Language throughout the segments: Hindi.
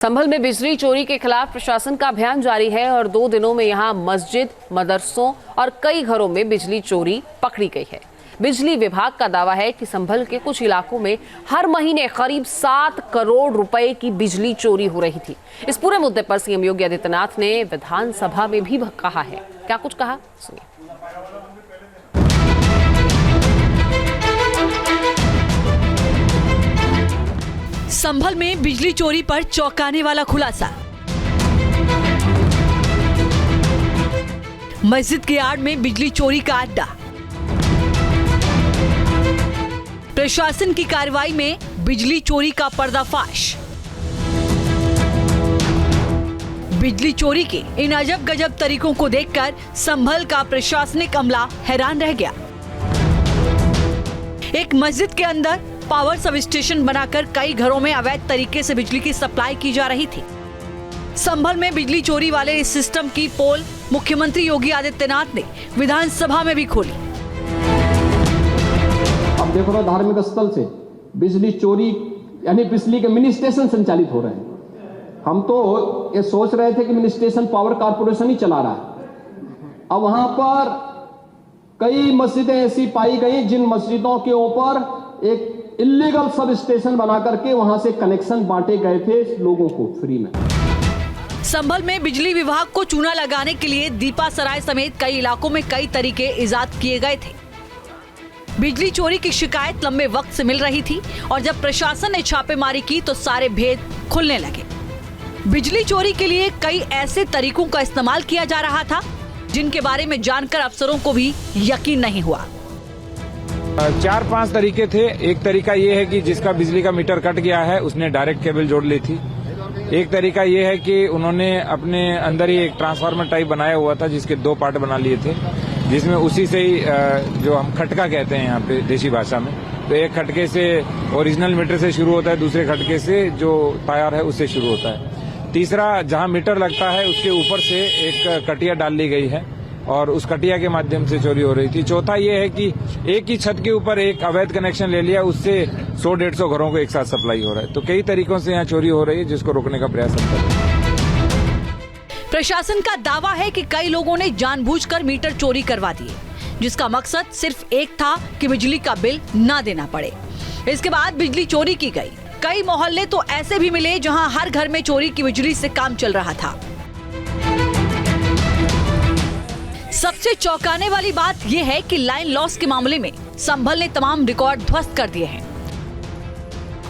संभल में बिजली चोरी के खिलाफ प्रशासन का अभियान जारी है और 2 दिनों में यहां मस्जिद, मदरसों और कई घरों में बिजली चोरी पकड़ी गई है। बिजली विभाग का दावा है कि संभल के कुछ इलाकों में हर महीने करीब 7 करोड़ रुपए की बिजली चोरी हो रही थी। इस पूरे मुद्दे पर सीएम योगी आदित्यनाथ ने विधानसभा में भी कहा है। क्या कुछ कहा, सुनिए। संभल में बिजली चोरी पर चौंकाने वाला खुलासा। मस्जिद के आड़ में बिजली चोरी का अड्डा। प्रशासन की कार्रवाई में बिजली चोरी का पर्दाफाश। बिजली चोरी के इन अजब गजब तरीकों को देखकर संभल का प्रशासनिक अमला हैरान रह गया। एक मस्जिद के अंदर पावर सब स्टेशन बनाकर कई घरों में अवैध तरीके से बिजली की सप्लाई की जा रही थी। संभल में बिजली चोरी वाले इस सिस्टम की पोल मुख्यमंत्री योगी आदित्यनाथ ने विधानसभा में भी खोली। अब देखो ना, धार्मिक स्थल से बिजली चोरी यानी बिजली के मिनी स्टेशन संचालित हो रहे हैं। हम तो ये सोच रहे थे कि मिनी स्टेशन पावर कारपोरेशन ही चला रहा है। अब वहां पर कई मस्जिदें ऐसी पाई गई जिन मस्जिदों के ऊपर एक इलीगल सब स्टेशन बना करके वहां से कनेक्शन बांटे गए थे लोगों को फ्री में। संभल में बिजली विभाग को चूना लगाने के लिए दीपा सराय समेत कई इलाकों में कई तरीके इजाद किए गए थे। बिजली चोरी की शिकायत लंबे वक्त से मिल रही थी और जब प्रशासन ने छापेमारी की तो सारे भेद खुलने लगे। बिजली चोरी के लिए कई ऐसे तरीकों का इस्तेमाल किया जा रहा था जिनके बारे में जानकर अफसरों को भी यकीन नहीं हुआ। 4-5 तरीके थे। एक तरीका ये है कि जिसका बिजली का मीटर कट गया है उसने डायरेक्ट केबल जोड़ ली थी। एक तरीका ये है कि उन्होंने अपने अंदर ही एक ट्रांसफार्मर टाइप बनाया हुआ था जिसके 2 पार्ट बना लिए थे, जिसमें उसी से ही जो हम खटका कहते हैं यहाँ पे देशी भाषा में, तो एक खटके से ओरिजिनल मीटर से शुरू होता है, दूसरे खटके से जो तार है उससे शुरू होता है। तीसरा, जहाँ मीटर लगता है उसके ऊपर से एक कटिया डाल ली गई है और उस कटिया के माध्यम से चोरी हो रही थी। चौथा ये है कि एक ही छत के ऊपर एक अवैध कनेक्शन ले लिया, उससे 100-150 घरों को एक साथ सप्लाई हो रहा है। तो कई तरीकों से यहाँ चोरी हो रही है जिसको रोकने का प्रयास हम कर रहे हैं। प्रशासन का दावा है कि कई लोगों ने जानबूझकर मीटर चोरी करवा दिए, जिसका मकसद सिर्फ एक था कि बिजली का बिल न देना पड़े। इसके बाद बिजली चोरी की गई। कई मोहल्ले तो ऐसे भी मिले जहाँ हर घर में चोरी की बिजली से काम चल रहा था। सबसे चौंकाने वाली बात यह है कि लाइन लॉस के मामले में संभल ने तमाम रिकॉर्ड ध्वस्त कर दिए हैं।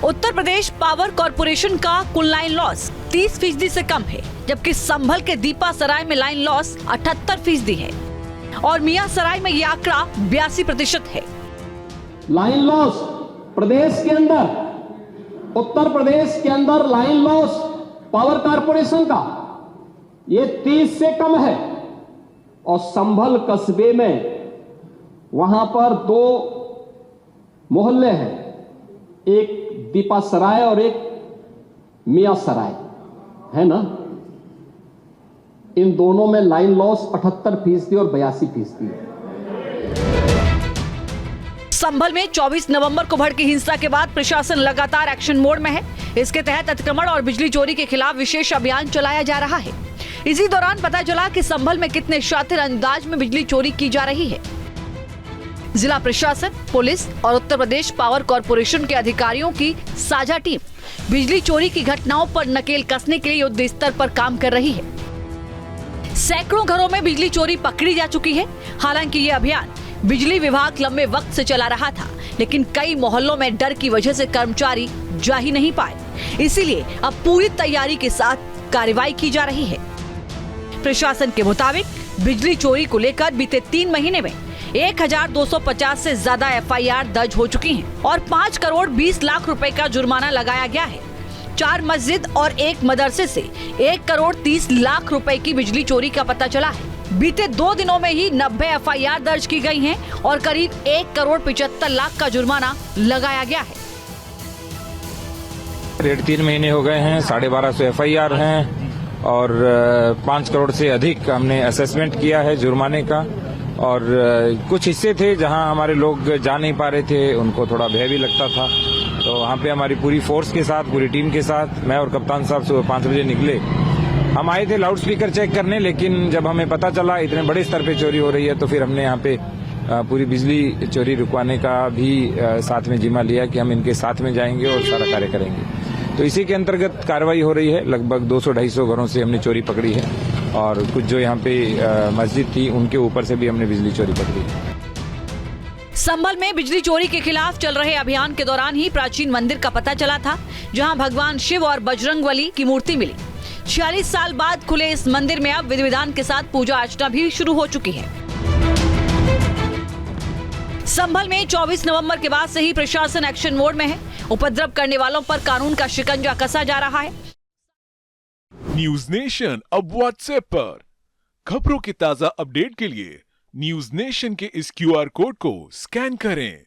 उत्तर प्रदेश पावर कॉर्पोरेशन का कुल लाइन लॉस 30% से कम है, जबकि संभल के दीपा सराय में लाइन लॉस 78% है और मियां सराय में यह आंकड़ा 82% है। लाइन लॉस प्रदेश के अंदर, उत्तर प्रदेश के अंदर लाइन लॉस पावर कॉर्पोरेशन का ये 30 से कम है और संभल कस्बे में वहां पर 2 मोहल्ले हैं, एक दीपा सराय और एक मियां सराय है ना। इन दोनों में लाइन लॉस 78% और 82% है। संभल में 24 नवंबर को भड़की हिंसा के बाद प्रशासन लगातार एक्शन मोड में है। इसके तहत अतिक्रमण और बिजली चोरी के खिलाफ विशेष अभियान चलाया जा रहा है। इसी दौरान पता चला कि संभल में कितने शातिर अंदाज में बिजली चोरी की जा रही है। जिला प्रशासन, पुलिस और उत्तर प्रदेश पावर कॉर्पोरेशन के अधिकारियों की साझा टीम बिजली चोरी की घटनाओं पर नकेल कसने के लिए युद्ध स्तर पर काम कर रही है। सैकड़ों घरों में बिजली चोरी पकड़ी जा चुकी है। हालांकि ये अभियान बिजली विभाग लंबे वक्त से चला रहा था, लेकिन कई मोहल्लों में डर की वजह से कर्मचारी जा ही नहीं पाए। इसीलिए अब पूरी तैयारी के साथ कार्रवाई की जा रही है। प्रशासन के मुताबिक बिजली चोरी को लेकर बीते 3 महीने में 1250 से ज्यादा FIR दर्ज हो चुकी हैं और 5 करोड़ 20 लाख रुपए का जुर्माना लगाया गया है। 4 मस्जिद और 1 मदरसे से 1 करोड़ 30 लाख रुपए की बिजली चोरी का पता चला है। बीते 2 दिनों में ही 90 FIR दर्ज की गई हैं और करीब 1 करोड़ 75 लाख का जुर्माना लगाया गया है। 3 महीने हो गए हैं, 1250 FIR हैं और 5 करोड़ से अधिक हमने असेसमेंट किया है जुर्माने का। और कुछ हिस्से थे जहां हमारे लोग जा नहीं पा रहे थे, उनको थोड़ा भय भी लगता था, तो वहाँ पे हमारी पूरी फोर्स के साथ, पूरी टीम के साथ, मैं और कप्तान साहब सुबह 5 बजे निकले। हम आए थे लाउड स्पीकर चेक करने, लेकिन जब हमें पता चला इतने बड़े स्तर पे चोरी हो रही है, तो फिर हमने यहाँ पे पूरी बिजली चोरी रुकवाने का भी साथ में जिम्मा लिया कि हम इनके साथ में जाएंगे और सारा कार्य करेंगे। तो इसी के अंतर्गत कार्रवाई हो रही है। लगभग 200-250 घरों से हमने चोरी पकड़ी है और कुछ जो यहाँ पे मस्जिद थी उनके ऊपर से भी हमने बिजली चोरी पकड़ी है। संभल में बिजली चोरी के खिलाफ चल रहे अभियान के दौरान ही प्राचीन मंदिर का पता चला था, जहां भगवान शिव और बजरंगबली की मूर्ति मिली। 46 साल बाद खुले इस मंदिर में अब विधि विधान के साथ पूजा अर्चना भी शुरू हो चुकी है। संभल में 24 नवंबर के बाद से ही प्रशासन एक्शन मोड में है। उपद्रव करने वालों पर कानून का शिकंजा कसा जा रहा है। न्यूज नेशन अब व्हाट्सएप पर खबरों की ताजा अपडेट के लिए न्यूज नेशन के इस QR कोड को स्कैन करें।